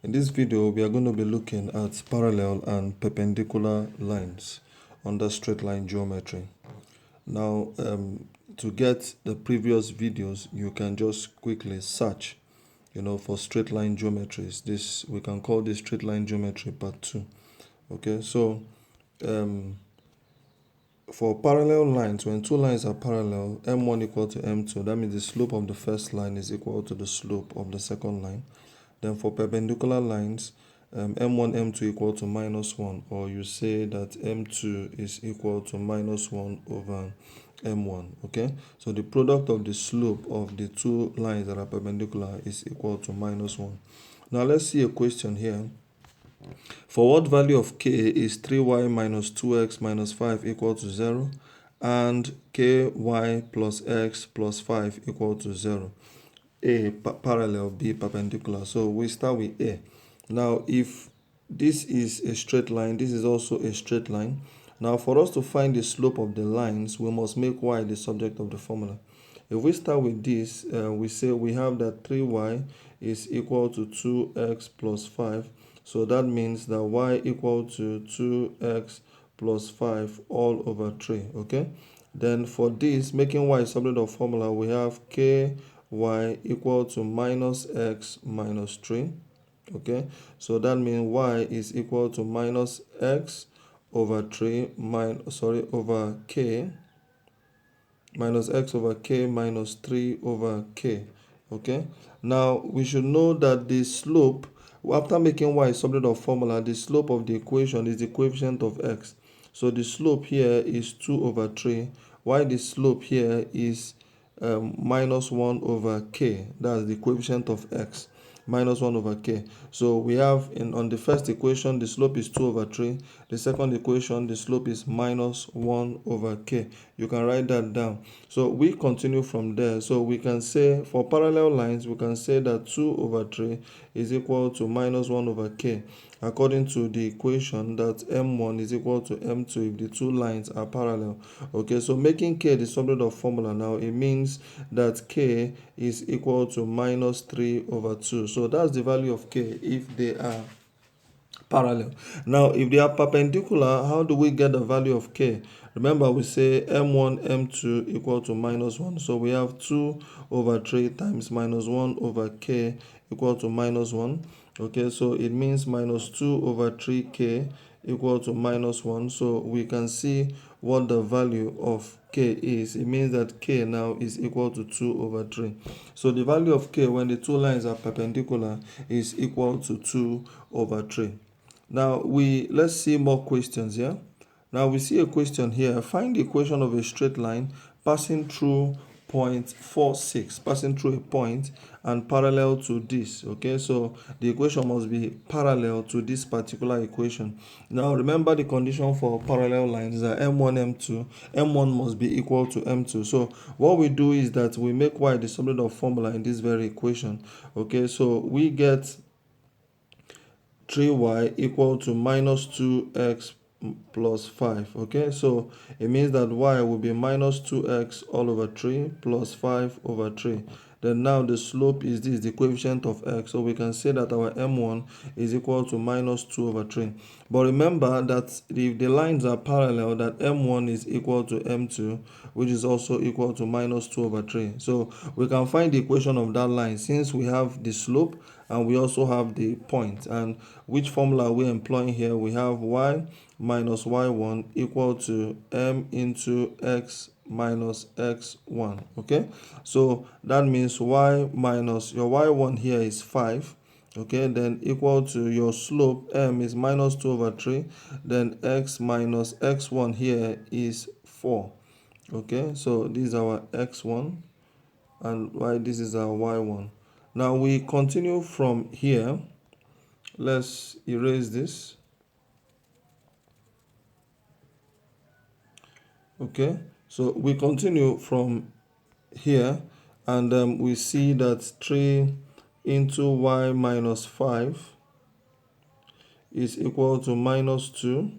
In this video, we are going to be looking at parallel and perpendicular lines under straight line geometry. Now, to get the previous videos, you can just quickly search, for straight line geometries. We can call this straight line geometry part 2. Okay, so for parallel lines, when two lines are parallel, m1 equal to m2, that means the slope of the first line is equal to the slope of the second line. Then for perpendicular lines, m1, m2 equal to minus 1, or you say that m2 is equal to minus 1 over m1, okay? So the product of the slope of the two lines that are perpendicular is equal to minus 1. Now let's see a question here. For what value of k is 3y minus 2x minus 5 equal to 0 and ky plus x plus 5 equal to 0? A parallel, B perpendicular. So we start with A. Now, if this is a straight line, this is also a straight line. Now, for us to find the slope of the lines, we must make y the subject of the formula. If we start with this, we say we have that 3y is equal to 2x plus 5. So that means that y equal to 2x plus 5 all over 3, okay? Then for this, making y subject of formula, we have k y equal to minus x minus 3, okay? So that means y is equal to minus x over 3 over k minus x over k minus 3 over k, okay? Now we should know that the slope, after making y subject of formula, the slope of the equation is the coefficient of x. So the slope here is 2 over 3, while the slope here is minus 1 over k. That's the coefficient of x, minus 1 over k. So we have on the first equation, the slope is 2 over 3. The second equation, the slope is minus 1 over k. You can write that down. So we continue from there. So we can say for parallel lines, we can say that 2 over 3 is equal to minus 1 over k, according to the equation that m1 is equal to m2 if the two lines are parallel. Okay, so making k the subject of formula now, it means that k is equal to minus 3 over 2. So that's the value of k if they are parallel. Now, if they are perpendicular, how do we get the value of k? Remember, we say m1, m2 equal to minus 1. So we have 2 over 3 times minus 1 over k equal to minus 1. Okay, so it means minus 2 over 3k equal to minus 1. So we can see what the value of k is. It means that k now is equal to 2 over 3. So the value of k when the two lines are perpendicular is equal to 2 over 3. Now let's see more questions here. Now we see a question here. Find the equation of a straight line passing through point 46, passing through a point and parallel to this. Okay, so the equation must be parallel to this particular equation. Now remember the condition for parallel lines are m1, m2. m1 must be equal to m2. So what we do is that we make y the subject of formula in this very equation. Okay, so we get 3y equal to minus 2x plus 5. Okay, so it means that y will be minus 2x all over 3 plus 5 over 3. Then now the slope is this, the coefficient of x. So we can say that our m1 is equal to minus 2 over 3. But remember that if the lines are parallel, that m1 is equal to m2, which is also equal to minus 2 over 3. So we can find the equation of that line since we have the slope and we also have the point. And which formula are we employing here? We have y minus y1 equal to m into x minus x1. Okay, so that means y minus your y1 here is 5. Okay, then equal to your slope m is minus 2 over 3. Then x minus x1 here is 4. Okay, so this is our x1 and this is our y1. Now we continue from here. Let's erase this. Okay, so we continue from here and we see that 3 into y minus 5 is equal to minus 2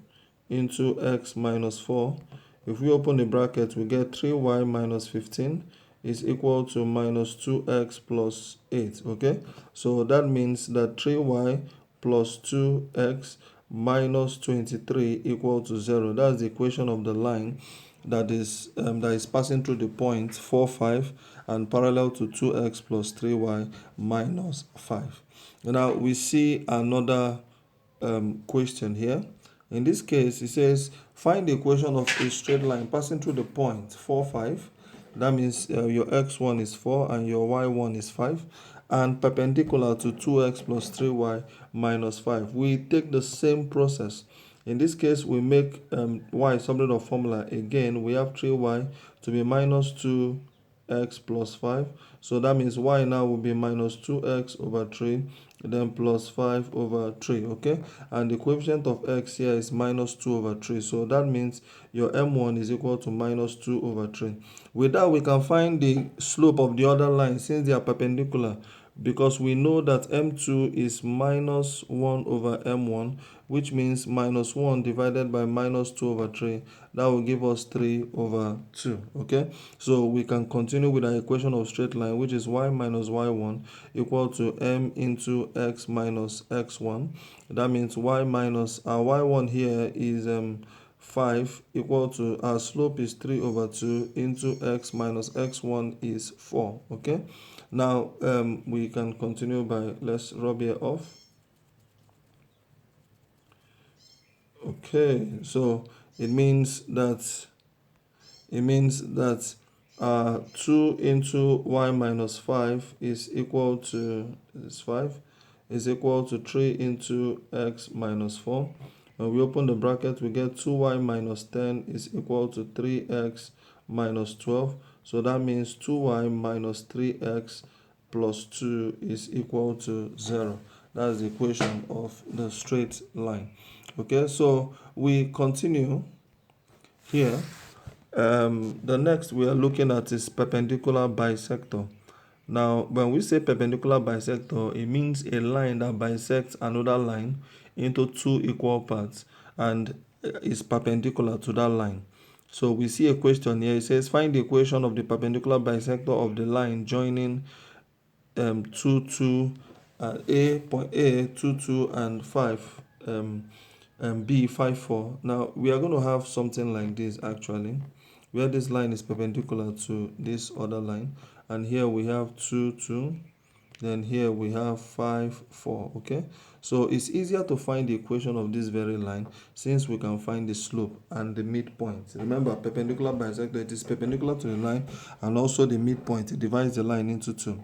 into x minus 4. If we open the bracket, we get 3y minus 15 is equal to minus 2x plus 8, okay? So that means that 3y plus 2x minus 23 equal to 0. That's the equation of the line that is passing through the point 4, 5 and parallel to 2x plus 3y minus 5. Now we see another question here. In this case, it says find the equation of a straight line passing through the point 4, 5. That means your x1 is 4 and your y1 is 5, and perpendicular to 2x plus 3y minus 5. We take the same process. In this case, we make y subject of formula. Again, we have 3y to be minus 2x plus 5. So that means y now will be minus 2x over 3, then plus 5 over 3, okay? And the coefficient of x here is minus 2 over 3. So that means your m1 is equal to minus 2 over 3. With that, we can find the slope of the other line since they are perpendicular, because we know that m2 is minus 1 over m1, which means minus 1 divided by minus 2 over 3. That will give us 3 over 2, okay? So we can continue with our equation of straight line, which is y minus y1 equal to m into x minus x1. That means y minus our y1 here is 5 equal to our slope is 3 over 2 into x minus x1 is 4, okay? Now we can continue by, let's rub here off. Okay, so it means that 2 into y minus 5 is equal to 5 is equal to 3 into x minus 4. When we open the bracket, we get 2y minus 10 is equal to 3x minus 12. So that means 2y minus 3x plus 2 is equal to 0. That's the equation of the straight line. Okay, so we continue here. The next we are looking at is perpendicular bisector. Now, when we say perpendicular bisector, it means a line that bisects another line into two equal parts and is perpendicular to that line. So we see a question here. It says find the equation of the perpendicular bisector of the line joining 2, 2, point A, 2, 2, and 5, B, 5, 4. Now, we are going to have something like this actually, where this line is perpendicular to this other line. And here we have 2, 2. Then here we have 5, 4, okay? So it's easier to find the equation of this very line since we can find the slope and the midpoint. Remember, perpendicular bisector, it is perpendicular to the line and also the midpoint. It divides the line into two.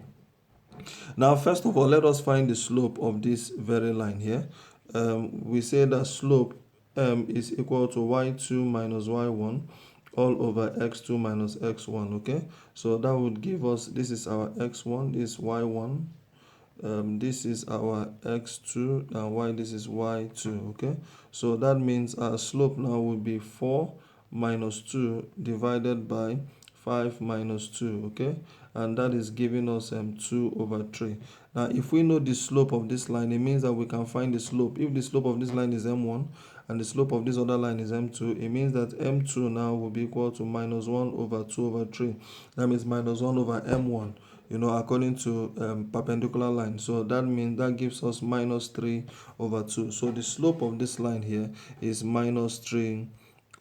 Now, first of all, let us find the slope of this very line here. We say that slope is equal to y2 minus y1 all over x2 minus x1, okay? So that would give us, this is our x1, this is y1, this is our x2, and y, this is y2, okay? So that means our slope now will be 4 minus 2 divided by 5 minus 2, okay? And that is giving us 2 over 3. Now, if we know the slope of this line, it means that we can find the slope. If the slope of this line is m1 and the slope of this other line is m2, it means that m2 now will be equal to minus 1 over 2 over 3. That means minus 1 over m1, according to perpendicular line. So that means that gives us minus 3 over 2. So the slope of this line here is minus 3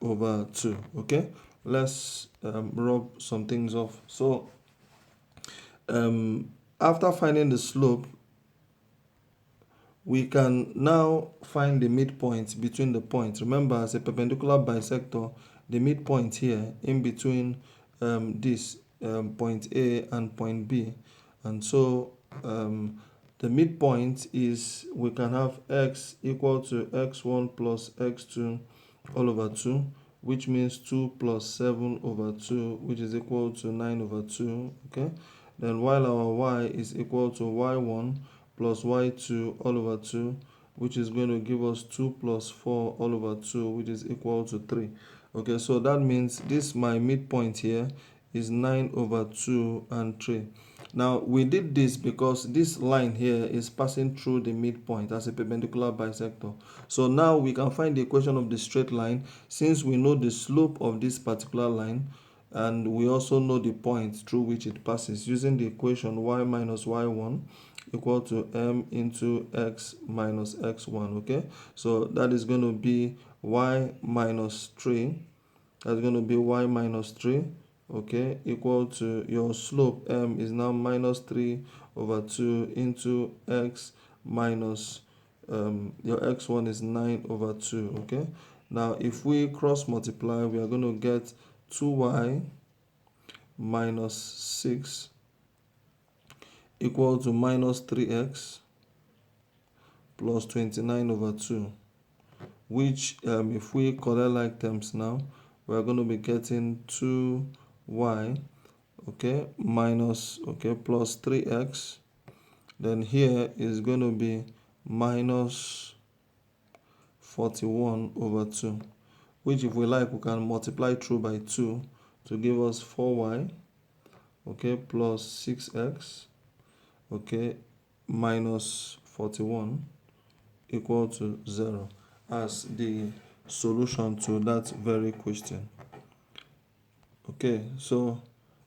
over 2, okay? Let's rub some things off. So after finding the slope, we can now find the midpoint between the points. Remember, as a perpendicular bisector, the midpoint here in between this point A and point B. And so the midpoint is, we can have x equal to x1 plus x2 all over 2, which means 2 plus 7 over 2, which is equal to 9 over 2, okay? Then while our y is equal to y1 plus y2 all over 2, which is going to give us 2 plus 4 all over 2, which is equal to 3. Okay, so that means this, my midpoint here, is 9 over 2 and 3. Now, we did this because this line here is passing through the midpoint as a perpendicular bisector. So now we can find the equation of the straight line since we know the slope of this particular line and we also know the point through which it passes using the equation y minus y1 equal to m into x minus x1. Okay, so that is going to be y minus 3. That's going to be y minus 3, okay, equal to your slope m is now minus 3 over 2 into x minus your x1 is 9 over 2. Okay, now if we cross multiply, we are going to get 2y minus 6 equal to minus 3x plus 29 over 2, which if we collect like terms now, we are going to be getting 2y, okay, minus, okay, plus 3x. Then here is going to be minus 41 over 2, which if we like, we can multiply through by 2 to give us 4y, okay, plus 6x, okay, minus 41 equal to 0 as the solution to that very question. Okay, so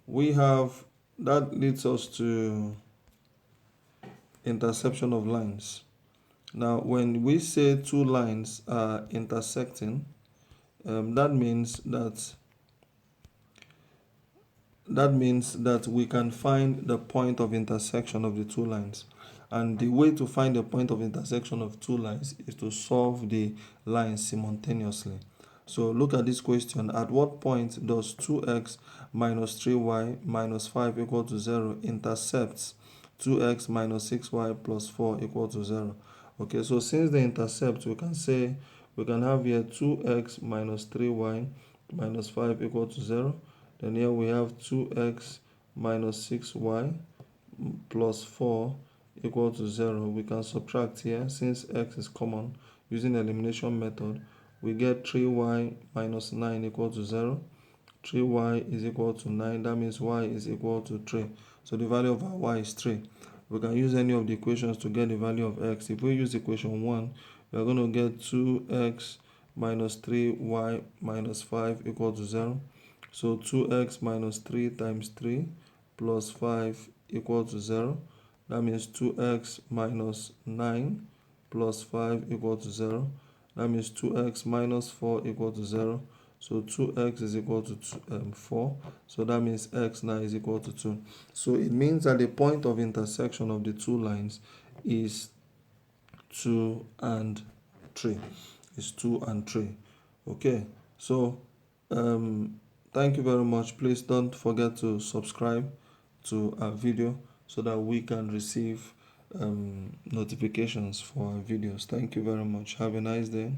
we have, that leads us to intersection of lines. Now, when we say two lines are intersecting, that means that we can find the point of intersection of the two lines. And the way to find the point of intersection of two lines is to solve the lines simultaneously. So look at this question. At what point does 2x minus 3y minus 5 equal to 0 intercepts 2x minus 6y plus 4 equal to 0? Okay, so since they intercept, we can say, we can have here 2x minus 3y minus 5 equal to 0. Then here we have 2x minus 6y plus 4 equal to 0. We can subtract here since x is common using elimination method. We get 3y minus 9 equal to 0. 3y is equal to 9. That means y is equal to 3. So the value of our y is 3. We can use any of the equations to get the value of x. If we use equation 1, we are going to get 2x minus 3y minus 5 equal to 0. So 2x minus 3 times 3 plus 5 equal to 0. That means 2x minus 9 plus 5 equal to 0. That means 2x minus 4 equal to 0. So 2x is equal to 4. So that means x now is equal to 2. So it means that the point of intersection of the two lines is 2 and 3. Is 2 and 3. Okay, so thank you very much. Please don't forget to subscribe to our video so that we can receive notifications for our videos. Thank you very much. Have a nice day.